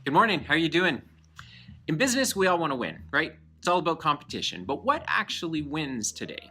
Good morning. How are you doing? In business, we all want to win, right? It's all about competition. But what actually wins today?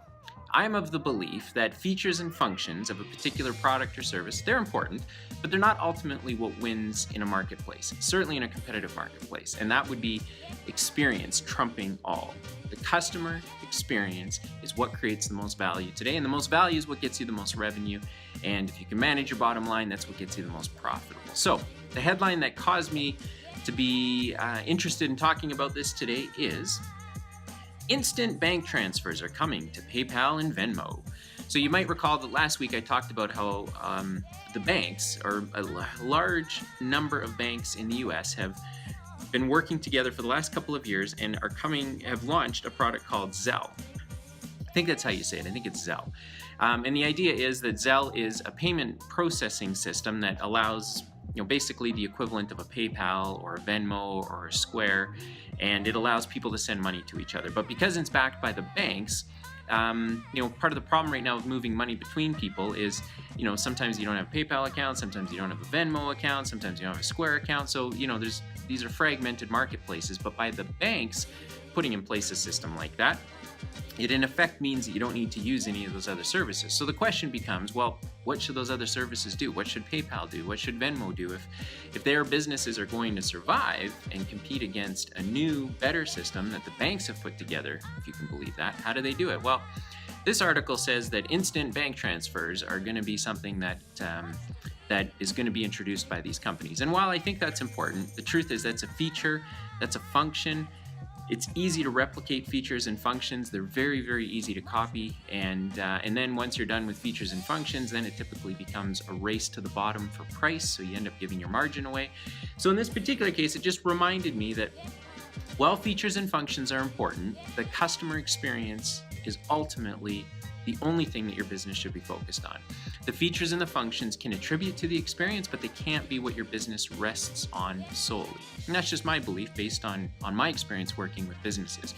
I'm of the belief that features and functions of a particular product or service, they're important, but they're not ultimately what wins in a marketplace, certainly in a competitive marketplace. And that would be experience trumping all. The customer experience is what creates the most value today, and the most value is what gets you the most revenue. And if you can manage your bottom line, that's what gets you the most profitable. So the headline that caused me to be interested in talking about this today is instant bank transfers are coming to PayPal and Venmo. So you might recall that last week I talked about how the banks, or a large number of banks in the US, have been working together for the last couple of years and have launched a product called Zelle. I think that's how you say it. I think it's Zelle. And the idea is that Zelle is a payment processing system that allows basically the equivalent of a PayPal or a Venmo or a Square, and it allows people to send money to each other. But because it's backed by the banks, part of the problem right now with moving money between people is, sometimes you don't have a PayPal account, sometimes you don't have a Venmo account, sometimes you don't have a Square account. So, these are fragmented marketplaces. But by the banks putting in place a system like that, it in effect means that you don't need to use any of those other services. So the question becomes, well, what should those other services do? What should PayPal do? What should Venmo do? If their businesses are going to survive and compete against a new, better system that the banks have put together, if you can believe that, how do they do it? Well, this article says that instant bank transfers are going to be something that is going to be introduced by these companies. And while I think that's important, the truth is that's a feature, that's a function. It's easy to replicate features and functions. They're very, very easy to copy. And then once you're done with features and functions, then it typically becomes a race to the bottom for price. So you end up giving your margin away. So in this particular case, it just reminded me that while features and functions are important, the customer experience is ultimately the only thing that your business should be focused on. The features and the functions can attribute to the experience, but they can't be what your business rests on solely. And that's just my belief based on my experience working with businesses.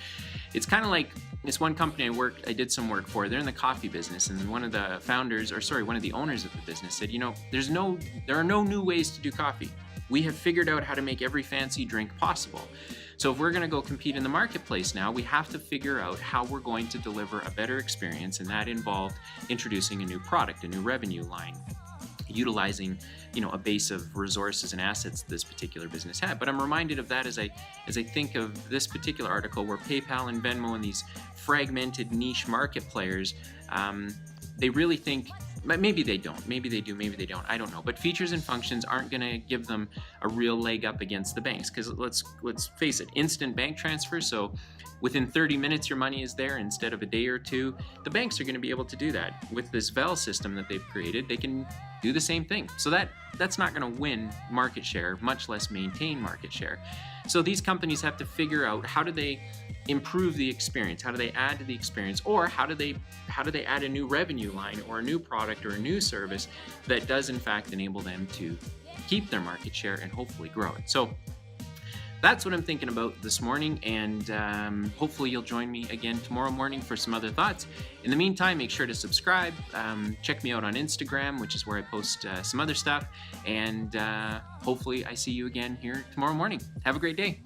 It's kind of like this one company I did some work for. They're in the coffee business, and one of the owners of the business said, there are no new ways to do coffee. We have figured out how to make every fancy drink possible. So if we're going to go compete in the marketplace now, we have to figure out how we're going to deliver a better experience, and that involved introducing a new product, a new revenue line, utilizing a base of resources and assets this particular business had. But I'm reminded of that as I think of this particular article where PayPal and Venmo and these fragmented niche market players, they really think, maybe they don't, maybe they do, maybe they don't, I don't know. But features and functions aren't going to give them a real leg up against the banks, because let's face it, instant bank transfer. So within 30 minutes, your money is there instead of a day or two. The banks are going to be able to do that. With this Zelle system that they've created, they can do the same thing. So that's not going to win market share, much less maintain market share. So these companies have to figure out, how do they improve the experience? How do they add to the experience? Or how do they add a new revenue line or a new product or a new service that does in fact enable them to keep their market share and hopefully grow it? So that's what I'm thinking about this morning, and hopefully you'll join me again tomorrow morning for some other thoughts. In the meantime, make sure to subscribe. Check me out on Instagram, which is where I post some other stuff, and hopefully I see you again here tomorrow morning. Have a great day.